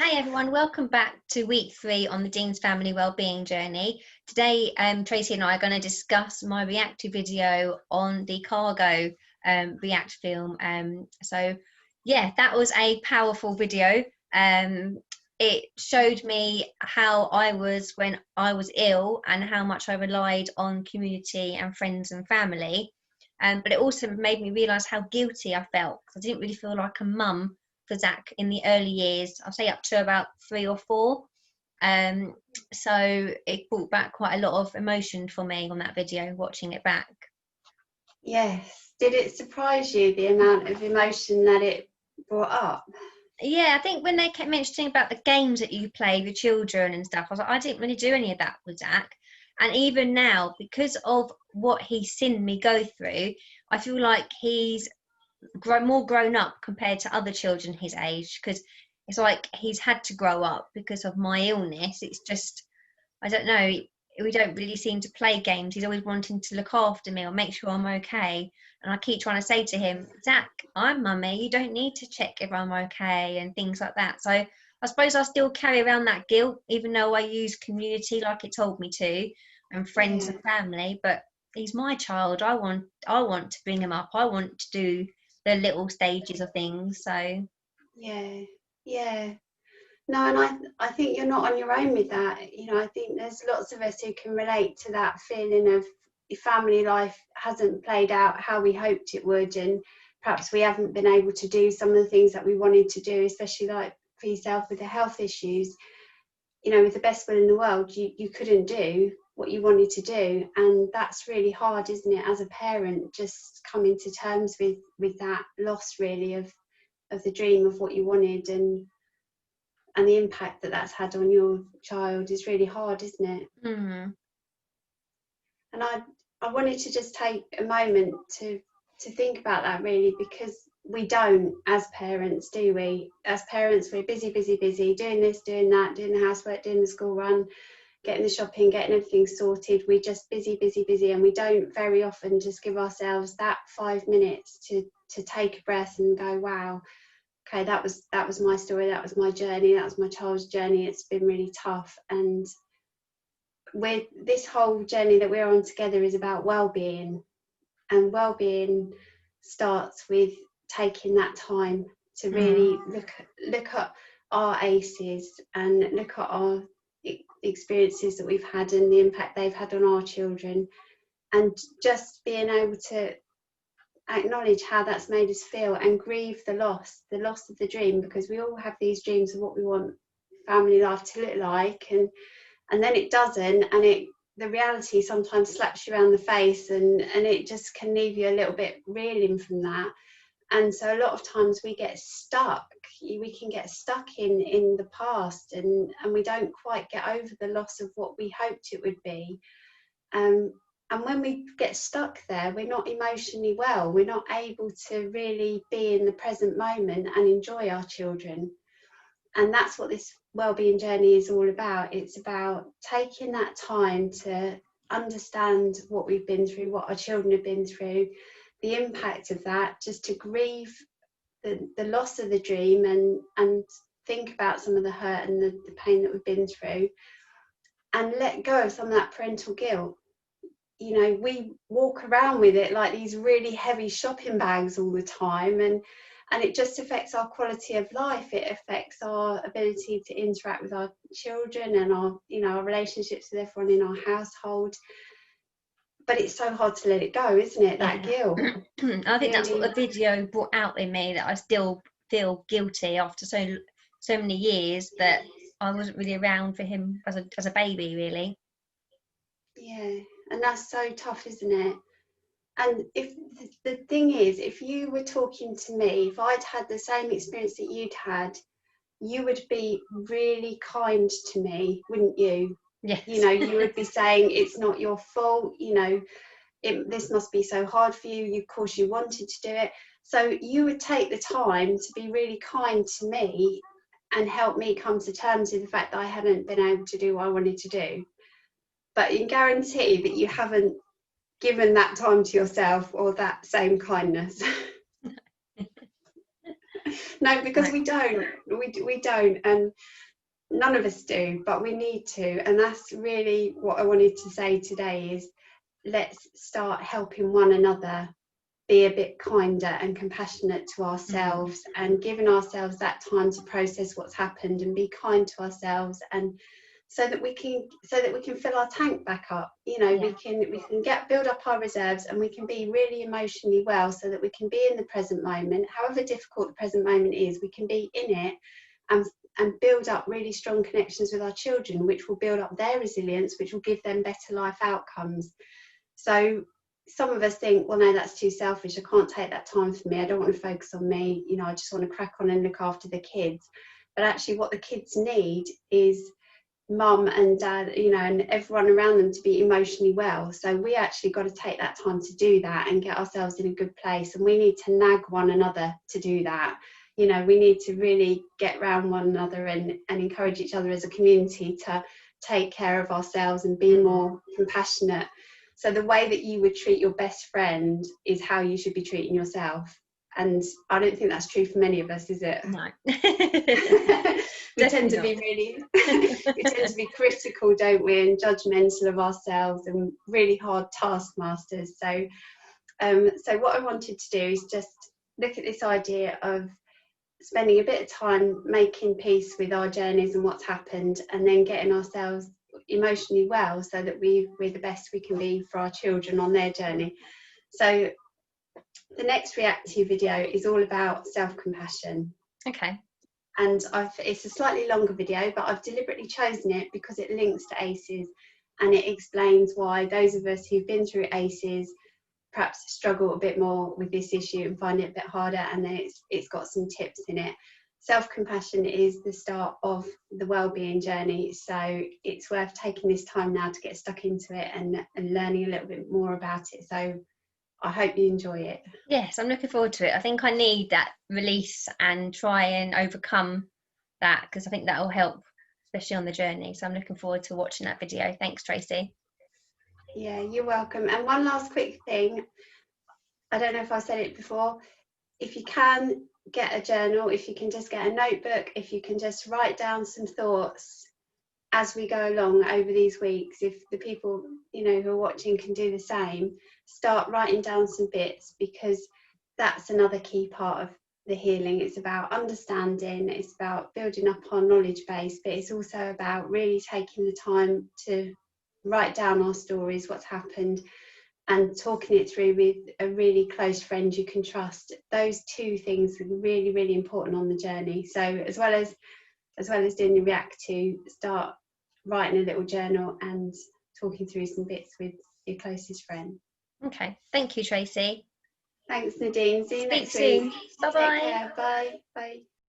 Hi everyone, welcome back to week 3 on the Dean's Family Wellbeing Journey. Today, Tracy and I are going to discuss my reactive video on the Cargo React film. That was a powerful video. It showed me how I was when I was ill and how much I relied on community and friends and family. But it also made me realise how guilty I felt, because I didn't really feel like a mum for Zach in the early years. I'll say up to about 3 or 4. So it brought back quite a lot of emotion for me on that video, watching it back. Yes. Did it surprise you, the amount of emotion that it brought up? Yeah, I think when they kept mentioning about the games that you play with children and stuff, I was like, I didn't really do any of that with Zach. And even now, because of what he's seen me go through, I feel like he's more grown up compared to other children his age, because it's like he's had to grow up because of my illness. It's just, I don't know, we don't really seem to play games. He's always wanting to look after me or make sure I'm okay, and I keep trying to say to him, Zach, I'm mummy, you don't need to check if I'm okay and things like that. So I suppose I still carry around that guilt, even though I use community like it told me to, and friends and family. But he's my child. I want to bring him up. I want to do the little stages of things. So yeah. No, and I think you're not on your own with that. I think there's lots of us who can relate to that feeling of family life hasn't played out how we hoped it would, and perhaps we haven't been able to do some of the things that we wanted to do, especially like for yourself with the health issues. With the best will in the world, you couldn't do what you wanted to do, and that's really hard, isn't it, as a parent, just coming to terms with that loss really of the dream of what you wanted, and the impact that that's had on your child is really hard, isn't it? mm-hmm. And I wanted to just take a moment to think about that, really, because we don't, as parents, do we? As parents, we're busy, doing this, doing that, doing the housework, doing the school run, getting the shopping, getting everything sorted. We're just busy, and we don't very often just give ourselves that 5 minutes to take a breath and go, wow, okay, that was my story, that was my journey, that was my child's journey. It's been really tough, and this whole journey that we're on together is about well-being, and well-being starts with taking that time to really look at our ACEs and look at our experiences that we've had and the impact they've had on our children, and just being able to acknowledge how that's made us feel and grieve the loss of the dream, because we all have these dreams of what we want family life to look like, and then it doesn't, and the reality sometimes slaps you around the face, and it just can leave you a little bit reeling from that. And so a lot of times we get stuck, we can get stuck in the past, and we don't quite get over the loss of what we hoped it would be. And when we get stuck there, we're not emotionally well. We're not able to really be in the present moment and enjoy our children. And that's what this wellbeing journey is all about. It's about taking that time to understand what we've been through, what our children have been through, the impact of that, just to grieve the loss of the dream, and think about some of the hurt and the pain that we've been through, and let go of some of that parental guilt. We walk around with it like these really heavy shopping bags all the time, and it just affects our quality of life. It affects our ability to interact with our children and our relationships with everyone in our household. But it's so hard to let it go, isn't it? That guilt. I think that's what the video brought out in me, that I still feel guilty after so many years that I wasn't really around for him as a baby, really. Yeah, and that's so tough, isn't it? And if the thing is, if you were talking to me, if I'd had the same experience that you'd had, you would be really kind to me, wouldn't you? Yes. You would be saying, it's not your fault, this must be so hard for you, of course you wanted to do it. So you would take the time to be really kind to me and help me come to terms with the fact that I hadn't been able to do what I wanted to do. But you can guarantee that you haven't given that time to yourself or that same kindness. No, because Right. we don't, and none of us do, but we need to. And that's really what I wanted to say today is, let's start helping one another be a bit kinder and compassionate to ourselves, and giving ourselves that time to process what's happened and be kind to ourselves, and so that we can fill our tank back up. You know, we can build up our reserves, and we can be really emotionally well, so that we can be in the present moment. However difficult the present moment is, we can be in it and build up really strong connections with our children, which will build up their resilience, which will give them better life outcomes. So some of us think, well, no, that's too selfish. I can't take that time for me. I don't want to focus on me. You know, I just want to crack on and look after the kids. But actually what the kids need is mum and dad, you know, and everyone around them to be emotionally well. So we actually got to take that time to do that and get ourselves in a good place. And we need to nag one another to do that. You know, we need to really get around one another and encourage each other as a community to take care of ourselves and be more compassionate. So the way that you would treat your best friend is how you should be treating yourself. And I don't think that's true for many of us, is it? No. we tend to be critical, don't we, and judgmental of ourselves, and really hard taskmasters. So what I wanted to do is just look at this idea of spending a bit of time making peace with our journeys and what's happened, and then getting ourselves emotionally well, so that we're the best we can be for our children on their journey. So the next reactive video is all about self-compassion. Okay. And it's a slightly longer video, but I've deliberately chosen it because it links to ACEs, and it explains why those of us who've been through ACEs perhaps struggle a bit more with this issue and find it a bit harder, and then it's got some tips in it. Self-compassion is the start of the well-being journey, so it's worth taking this time now to get stuck into it and learning a little bit more about it. So I hope you enjoy it. Yes, I'm looking forward to it. I think I need that release and try and overcome that, because I think that will help, especially on the journey. So I'm looking forward to watching that video. Thanks, Tracy. Yeah, you're welcome. And one last quick thing, I don't know if I said it before, if you can get a journal, if you can just get a notebook, if you can just write down some thoughts as we go along over these weeks, if the people, you know, who are watching can do the same, start writing down some bits, because that's another key part of the healing. It's about understanding, it's about building up our knowledge base, but it's also about really taking the time to write down our stories, what's happened, and talking it through with a really close friend you can trust. Those two things are really, really important on the journey. So as well as doing the react to, start writing a little journal and talking through some bits with your closest friend. Okay, thank you, Tracy. Thanks, Nadine. See you Speak next soon. week. Bye-bye. Take care. Bye. Bye.